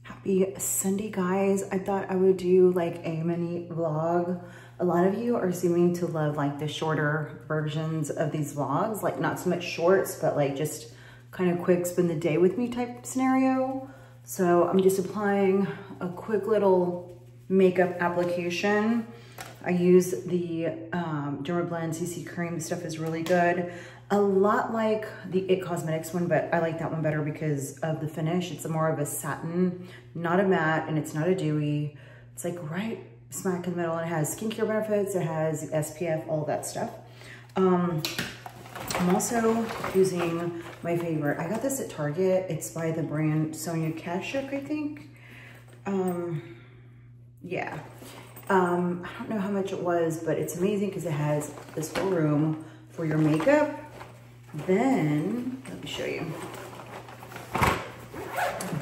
Happy Sunday, guys. I thought I would do like a mini vlog. A lot of you are seeming to love like the shorter versions of these vlogs, like not so much shorts, but like just kind of quick spend the day with me type scenario. So I'm just applying a quick little makeup application. I use the Dermablend CC cream. This stuff is really good. A lot like the It Cosmetics one, but I like that one better because of the finish. It's more of a satin, not a matte, and it's not a dewy. It's like right smack in the middle, and it has skincare benefits. It has SPF, all that stuff. I'm also using my favorite. I got this at Target. It's by the brand Sonia Kashuk, I think. Yeah. I don't know how much it was, but it's amazing because it has this whole room for your makeup. Then, let me show you.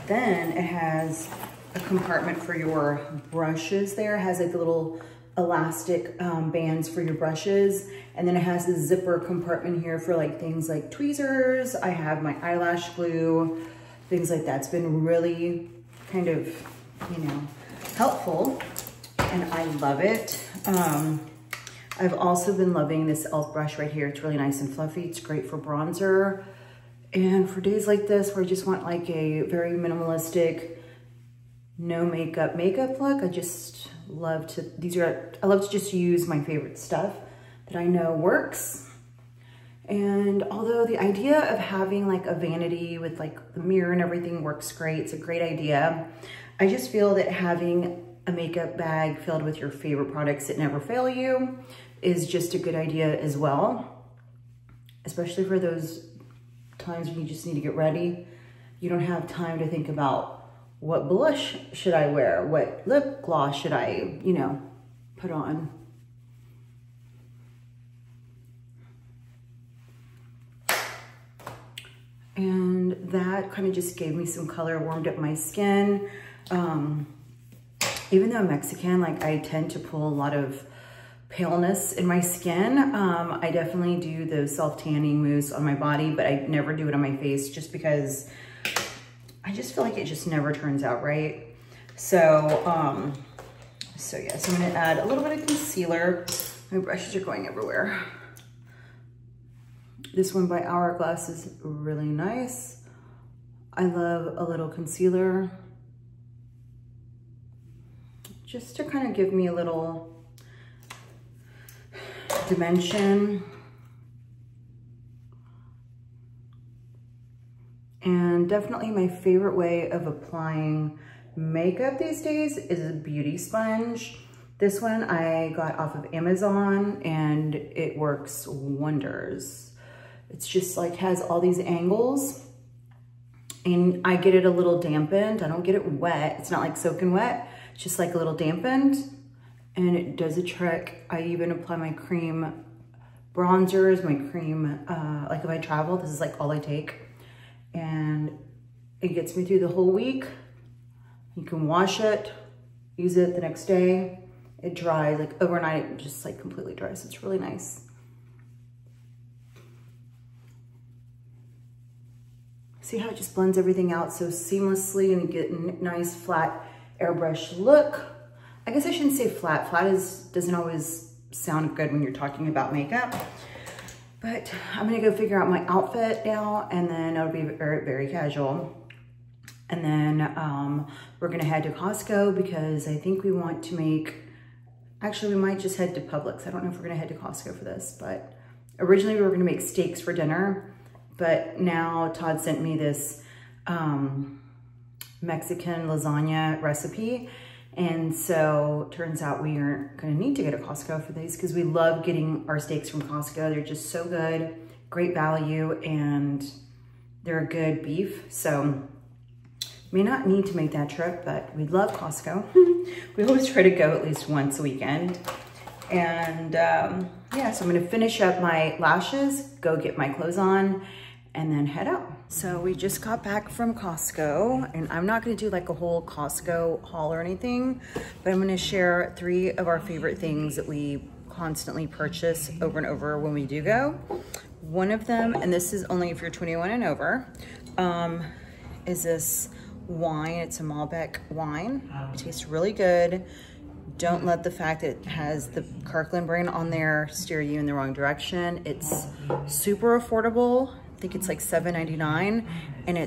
Then it has a compartment for your brushes there. It has like the little elastic bands for your brushes. And then it has a zipper compartment here for like things like tweezers. I have my eyelash glue, things like that. It's been really kind of, you know, helpful. And I love it. I've also been loving this e.l.f. brush right here. It's really nice and fluffy. It's great for bronzer. And for days like this where I just want like a very minimalistic, no makeup look, I just love to, I love to just use my favorite stuff that I know works. And although the idea of having like a vanity with like the mirror and everything works great, it's a great idea. I just feel that having a makeup bag filled with your favorite products that never fail you is just a good idea as well, especially for those times when you just need to get ready. You don't have time to think about what blush should I wear, what lip gloss should I, you know, put on. And that kind of just gave me some color, warmed up my skin. Even though I'm Mexican, like I tend to pull a lot of paleness in my skin. I definitely do the self-tanning mousse on my body, but I never do it on my face just because I just feel like it just never turns out right. So, yeah, so I'm gonna add a little bit of concealer. My brushes are going everywhere. This one by Hourglass is really nice. I love a little concealer, just to kind of give me a little dimension. And definitely my favorite way of applying makeup these days is a beauty sponge. This one I got off of Amazon and it works wonders. It's just like has all these angles and I get it a little dampened. I don't get it wet. It's not like soaking wet. It's just like a little dampened and it does a trick. I even apply my cream bronzers, my cream, like if I travel, this is like all I take. And it gets me through the whole week. You can wash it, use it the next day. It dries, like overnight, it just like completely dries. It's really nice. See how it just blends everything out so seamlessly and you get a nice flat airbrush look. I guess I shouldn't say flat. Flat doesn't always sound good when you're talking about makeup. But I'm gonna go figure out my outfit now and then it'll be very, very casual. And then we're gonna head to Costco because I think we want to make, actually we might just head to Publix. I don't know if we're gonna head to Costco for this, but originally we were gonna make steaks for dinner, but now Todd sent me this Mexican lasagna recipe. And so turns out we aren't gonna need to go to Costco for these because we love getting our steaks from Costco. They're just so good, great value, and they're a good beef. So may not need to make that trip, but we love Costco. We always try to go at least once a weekend. And yeah, so I'm gonna finish up my lashes, go get my clothes on, and then head out. So we just got back from Costco, and I'm not gonna do like a whole Costco haul or anything, but I'm gonna share 3 of our favorite things that we constantly purchase over and over when we do go. One of them, and this is only if you're 21 and over, is this wine. It's a Malbec wine. It tastes really good. Don't let the fact that it has the Kirkland brand on there steer you in the wrong direction. It's super affordable. I think it's like $7.99, and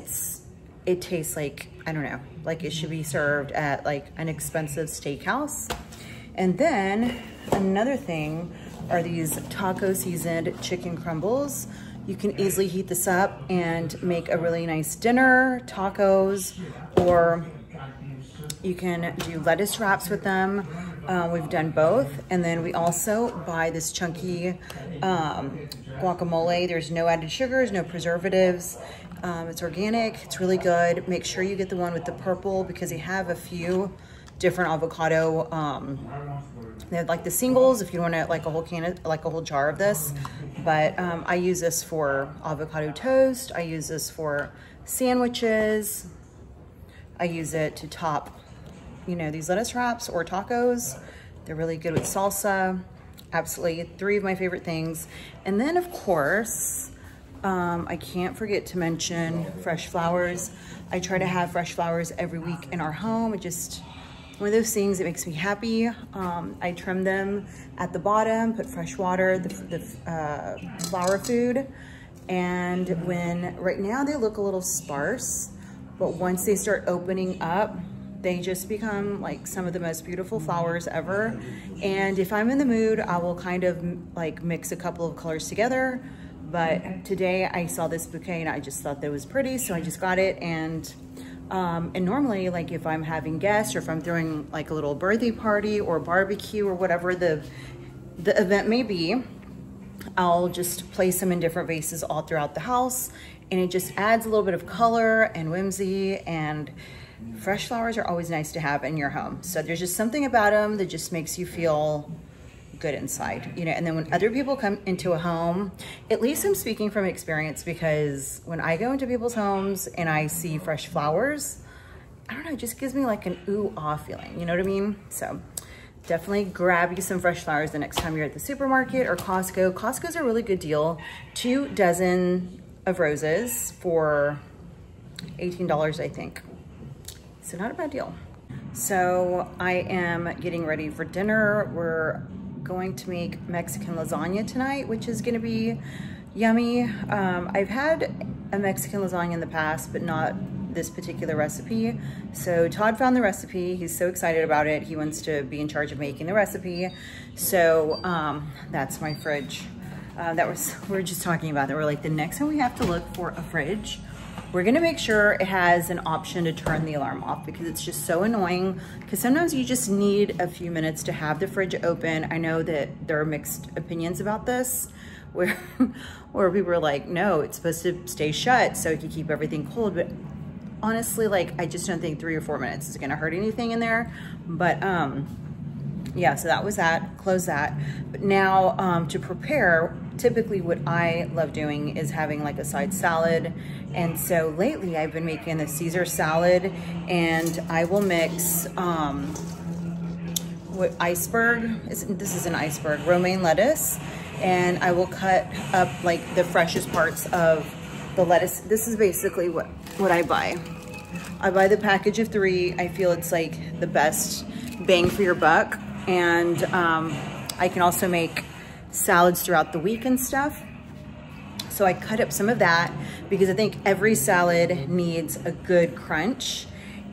it tastes like, I don't know, like it should be served at like an expensive steakhouse. And then another thing are these taco seasoned chicken crumbles. You can easily heat this up and make a really nice dinner, tacos, or you can do lettuce wraps with them. We've done both. And then we also buy this chunky guacamole. There's no added sugars, no preservatives. It's organic, it's really good. Make sure you get the one with the purple because they have a few different avocado. They have like the singles if you want to like a whole can of, like a whole jar of this. But I use this for avocado toast. I use this for sandwiches. I use it to top, you know, these lettuce wraps or tacos. They're really good with salsa. Absolutely, 3 of my favorite things. And then of course, I can't forget to mention fresh flowers. I try to have fresh flowers every week in our home. It just, one of those things that makes me happy. I trim them at the bottom, put fresh water, the flower food. And when, right now they look a little sparse, but once they start opening up, they just become like some of the most beautiful flowers ever. And if I'm in the mood, I will kind of like mix a couple of colors together. But today I saw this bouquet and I just thought that was pretty, so I just got it. And normally, like if I'm having guests or if I'm throwing like a little birthday party or barbecue or whatever the event may be, I'll just place them in different vases all throughout the house, and it just adds a little bit of color and whimsy. And fresh flowers are always nice to have in your home. So there's just something about them that just makes you feel good inside, you know. And then when other people come into a home, at least I'm speaking from experience, because when I go into people's homes and I see fresh flowers, I don't know, it just gives me like an ooh-ah feeling, you know what I mean? So definitely grab you some fresh flowers the next time you're at the supermarket or Costco. Costco's a really good deal. 2 dozen of roses for $18, I think. So not a bad deal. So I am getting ready for dinner. We're going to make Mexican lasagna tonight, which is gonna be yummy. I've had a Mexican lasagna in the past, but not this particular recipe. So Todd found the recipe. He's so excited about it. He wants to be in charge of making the recipe. So that's my fridge. We were just talking about that. We're like, the next time we have to look for a fridge, we're gonna make sure it has an option to turn the alarm off, because it's just so annoying. Because sometimes you just need a few minutes to have the fridge open. I know that there are mixed opinions about this, where people are like, no, it's supposed to stay shut so you can keep everything cold. But honestly, like, I just don't think 3 or 4 minutes is gonna hurt anything in there. But yeah, so that was that, close that. But now to prepare, typically what I love doing is having like a side salad. And so lately I've been making the Caesar salad, and I will mix what this is an iceberg, romaine lettuce. And I will cut up like the freshest parts of the lettuce. This is basically what I buy. I buy the package of 3. I feel it's like the best bang for your buck. And I can also make salads throughout the week and stuff. So I cut up some of that because I think every salad needs a good crunch,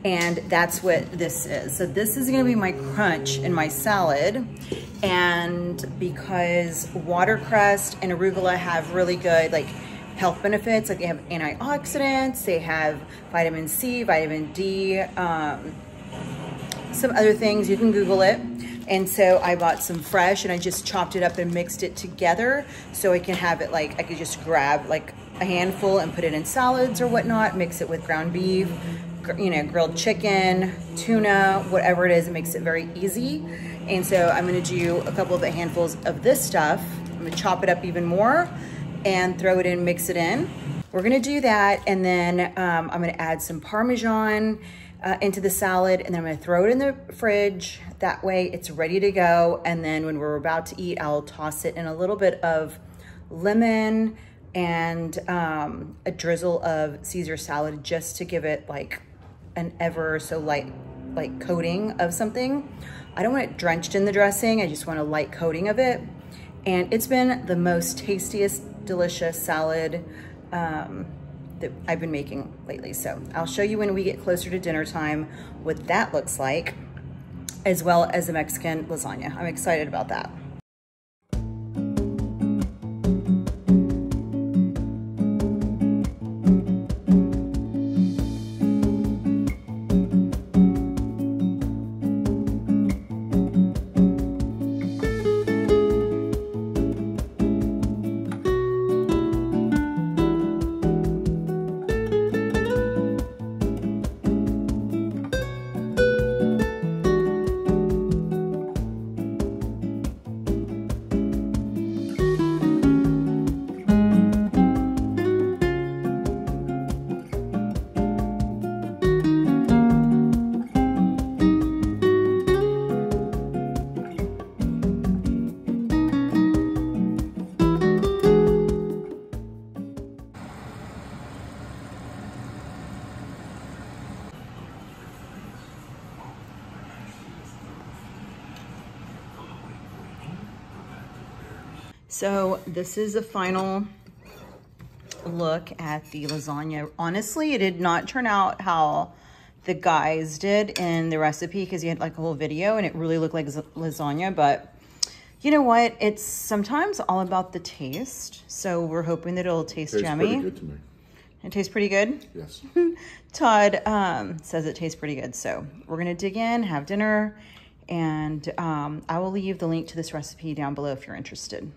and that's what this is. So this is gonna be my crunch in my salad. And because watercress and arugula have really good like health benefits, like they have antioxidants, they have vitamin C, vitamin D, some other things, you can Google it. And so I bought some fresh and I just chopped it up and mixed it together so I can have it like, I could just grab like a handful and put it in salads or whatnot, mix it with ground beef, you know, grilled chicken, tuna, whatever it is. It makes it very easy. And so I'm gonna do a couple of handfuls of this stuff. I'm gonna chop it up even more and throw it in, mix it in. We're gonna do that, and then I'm gonna add some Parmesan into the salad, and then I'm gonna throw it in the fridge. That way it's ready to go. And then when we're about to eat, I'll toss it in a little bit of lemon and a drizzle of Caesar salad, just to give it like an ever so light like coating of something. I don't want it drenched in the dressing. I just want a light coating of it. And it's been the most tastiest, delicious salad that I've been making lately. So I'll show you when we get closer to dinner time what that looks like, as well as the Mexican lasagna. I'm excited about that. So this is a final look at the lasagna. Honestly, it did not turn out how the guys did in the recipe, because he had like a whole video and it really looked like lasagna. But you know what? It's sometimes all about the taste. So we're hoping that it'll taste yummy. Tastes pretty good to me. It tastes pretty good? Yes. Todd says it tastes pretty good. So we're gonna dig in, have dinner, and I will leave the link to this recipe down below if you're interested.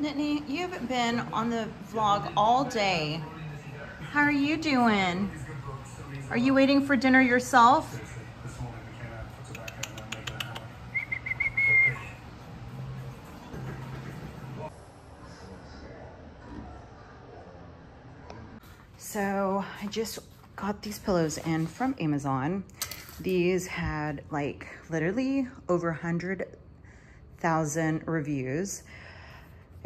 Nittany, you haven't been on the vlog all day. How are you doing? Are you waiting for dinner yourself? So I just got these pillows in from Amazon. These had like literally over 100,000 reviews.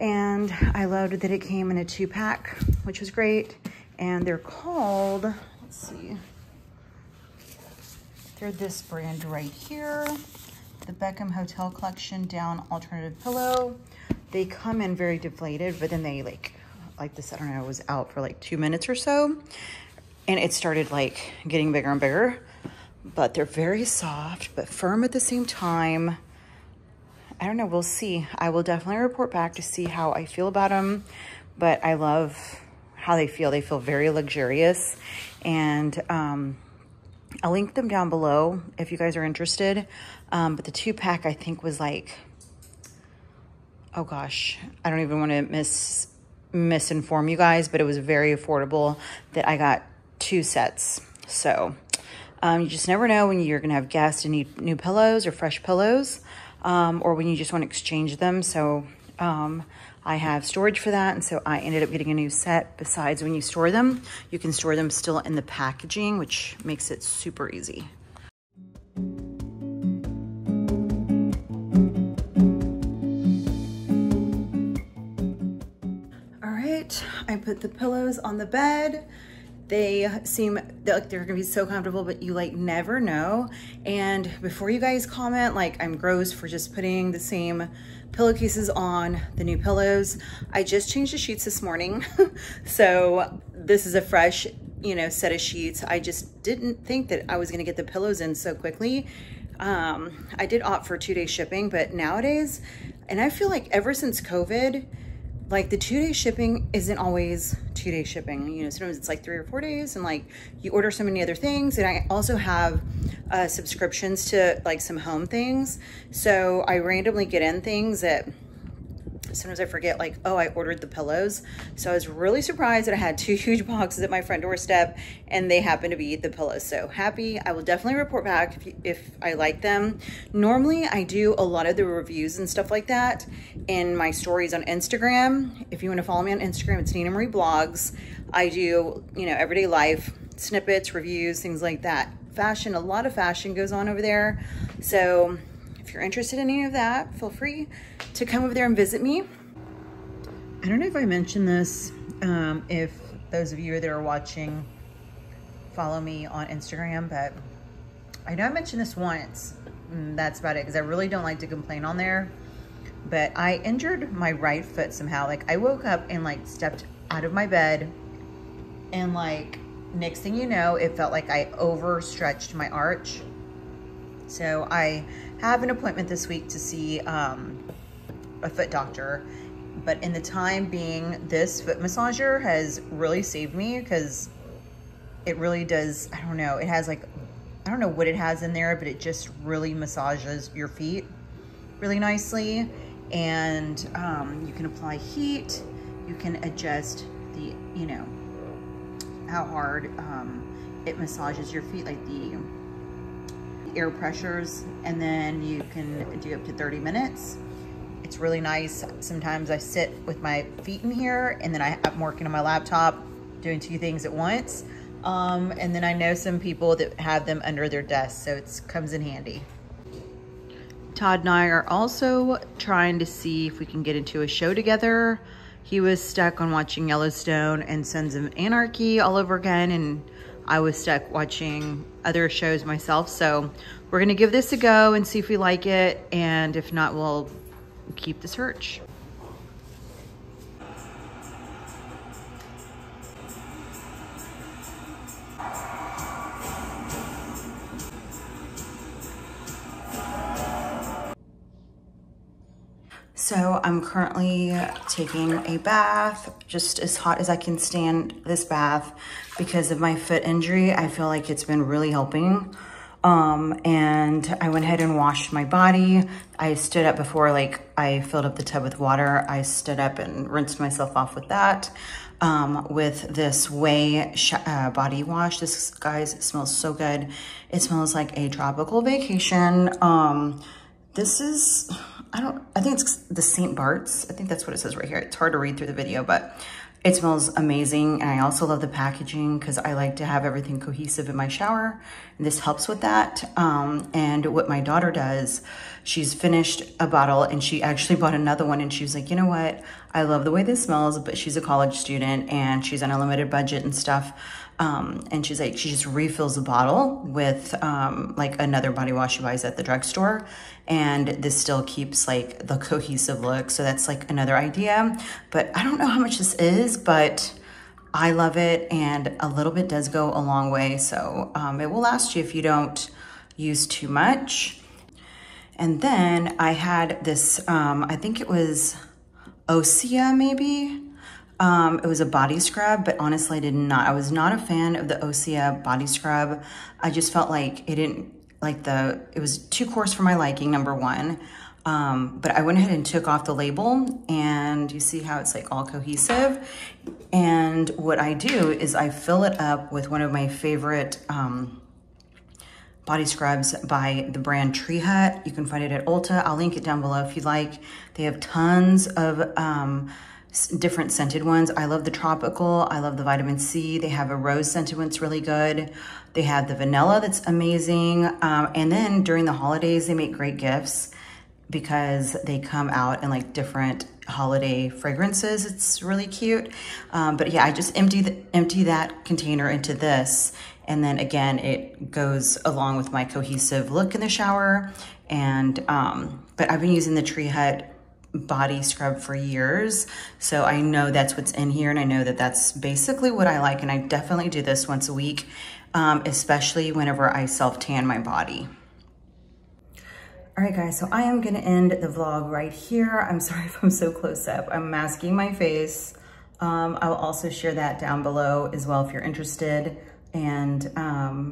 And I loved that it came in a 2-pack, which was great. And they're called, let's see, they're this brand right here, the Beckham Hotel Collection Down Alternative Pillow. They come in very deflated, but then they like this, I don't know, was out for like 2 minutes or so. And it started like getting bigger and bigger, but they're very soft, but firm at the same time. I don't know, we'll see. I will definitely report back to see how I feel about them, but I love how they feel. They feel very luxurious, and I'll link them down below if you guys are interested. But the 2-pack I think was like, oh gosh, I don't even want to misinform you guys, but it was very affordable that I got 2 sets. So you just never know when you're gonna have guests and need new pillows or fresh pillows. Or when you just want to exchange them. So I have storage for that, and so I ended up getting a new set. Besides, when you store them, you can store them still in the packaging, which makes it super easy. All right, I put the pillows on the bed. They seem like they're gonna be so comfortable, but you like never know. And before you guys comment like I'm gross for just putting the same pillowcases on the new pillows, I just changed the sheets this morning. So this is a fresh, you know, set of sheets. I just didn't think that I was gonna get the pillows in so quickly. I did opt for 2-day shipping, but nowadays, and I feel like ever since COVID, like the 2-day shipping isn't always 2-day shipping. You know, sometimes it's like 3 or 4 days, and like you order so many other things. And I also have subscriptions to like some home things. So I randomly get in things that sometimes I forget like, oh, I ordered the pillows. So I was really surprised that I had 2 huge boxes at my front doorstep and they happen to be the pillows. So happy. I will definitely report back if I like them. Normally I do a lot of the reviews and stuff like that in my stories on Instagram. If you want to follow me on Instagram, it's Nina Marie Blogs. I do, you know, everyday life, snippets, reviews, things like that. Fashion, a lot of fashion goes on over there. So if you're interested in any of that, feel free to come over there and visit me. I don't know if I mentioned this, if those of you that are watching follow me on Instagram, but I know I mentioned this once. That's about it, because I really don't like to complain on there. But I injured my right foot somehow. Like I woke up and like stepped out of my bed and like next thing you know, it felt like I overstretched my arch. So I have an appointment this week to see a foot doctor, but in the time being, this foot massager has really saved me, because it really does, I don't know, it has like, I don't know what it has in there, but it just really massages your feet really nicely. And you can apply heat, you can adjust the, you know, how hard it massages your feet, like the air pressures, and then you can do up to 30 minutes. It's really nice. Sometimes I sit with my feet in here and then I'm working on my laptop doing 2 things at once. And then I know some people that have them under their desk, so it comes in handy. Todd and I are also trying to see if we can get into a show together. He was stuck on watching Yellowstone and Sons of Anarchy all over again, and I was stuck watching other shows myself. So we're gonna give this a go and see if we like it, and if not, we'll keep the search. So I'm currently taking a bath, just as hot as I can stand this bath because of my foot injury. I feel like it's been really helping. And I went ahead and washed my body. I stood up before, like I filled up the tub with water. I stood up and rinsed myself off with that, with this Way body wash. This, guys, it smells so good. It smells like a tropical vacation. This is, I think it's the St. Bart's. I think that's what it says right here. It's hard to read through the video, but it smells amazing. And I also love the packaging because I like to have everything cohesive in my shower. And this helps with that. And what my daughter does, she's finished a bottle and she actually bought another one, and she was like, you know what? I love the way this smells, but she's a college student and she's on a limited budget and stuff. And she's like, she just refills the bottle with like another body wash she buys at the drugstore. And this still keeps like the cohesive look. So that's like another idea, but I don't know how much this is, but I love it. And a little bit does go a long way. So it will last you if you don't use too much. And then I had this, I think it was Osea maybe. It was a body scrub, but honestly, I was not a fan of the Osea body scrub. I just felt like it didn't, it was too coarse for my liking, number one. But I went ahead and took off the label, and you see how it's like all cohesive. And what I do is I fill it up with one of my favorite body scrubs by the brand Tree Hut. You can find it at Ulta. I'll link it down below if you'd like. They have tons of different scented ones. I love the tropical. I love the vitamin C. They have a rose scented one that's really good. They have the vanilla that's amazing. And then during the holidays, they make great gifts because they come out in like different holiday fragrances. It's really cute. But yeah, I just empty that container into this. And then again, it goes along with my cohesive look in the shower. And, but I've been using the Tree Hut body scrub for years. So I know that's what's in here, and I know that that's basically what I like. And I definitely do this once a week, especially whenever I self-tan my body. All right, guys, so I am gonna end the vlog right here. I'm sorry if I'm so close up. I'm masking my face. I will also share that down below as well if you're interested. And,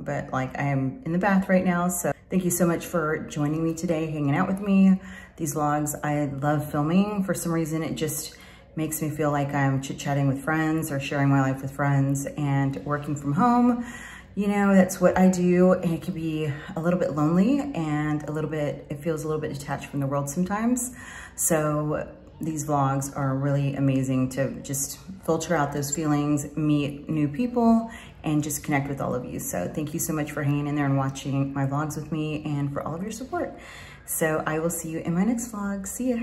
but like I am in the bath right now. So thank you so much for joining me today, hanging out with me. these vlogs. I love filming. For some reason, it just makes me feel like I'm chit-chatting with friends or sharing my life with friends. And working from home, you know, that's what I do. And it can be a little bit lonely and it feels a little bit detached from the world sometimes. So these vlogs are really amazing to just filter out those feelings, meet new people, and just connect with all of you. So thank you so much for hanging in there and watching my vlogs with me and for all of your support. So I will see you in my next vlog. See ya.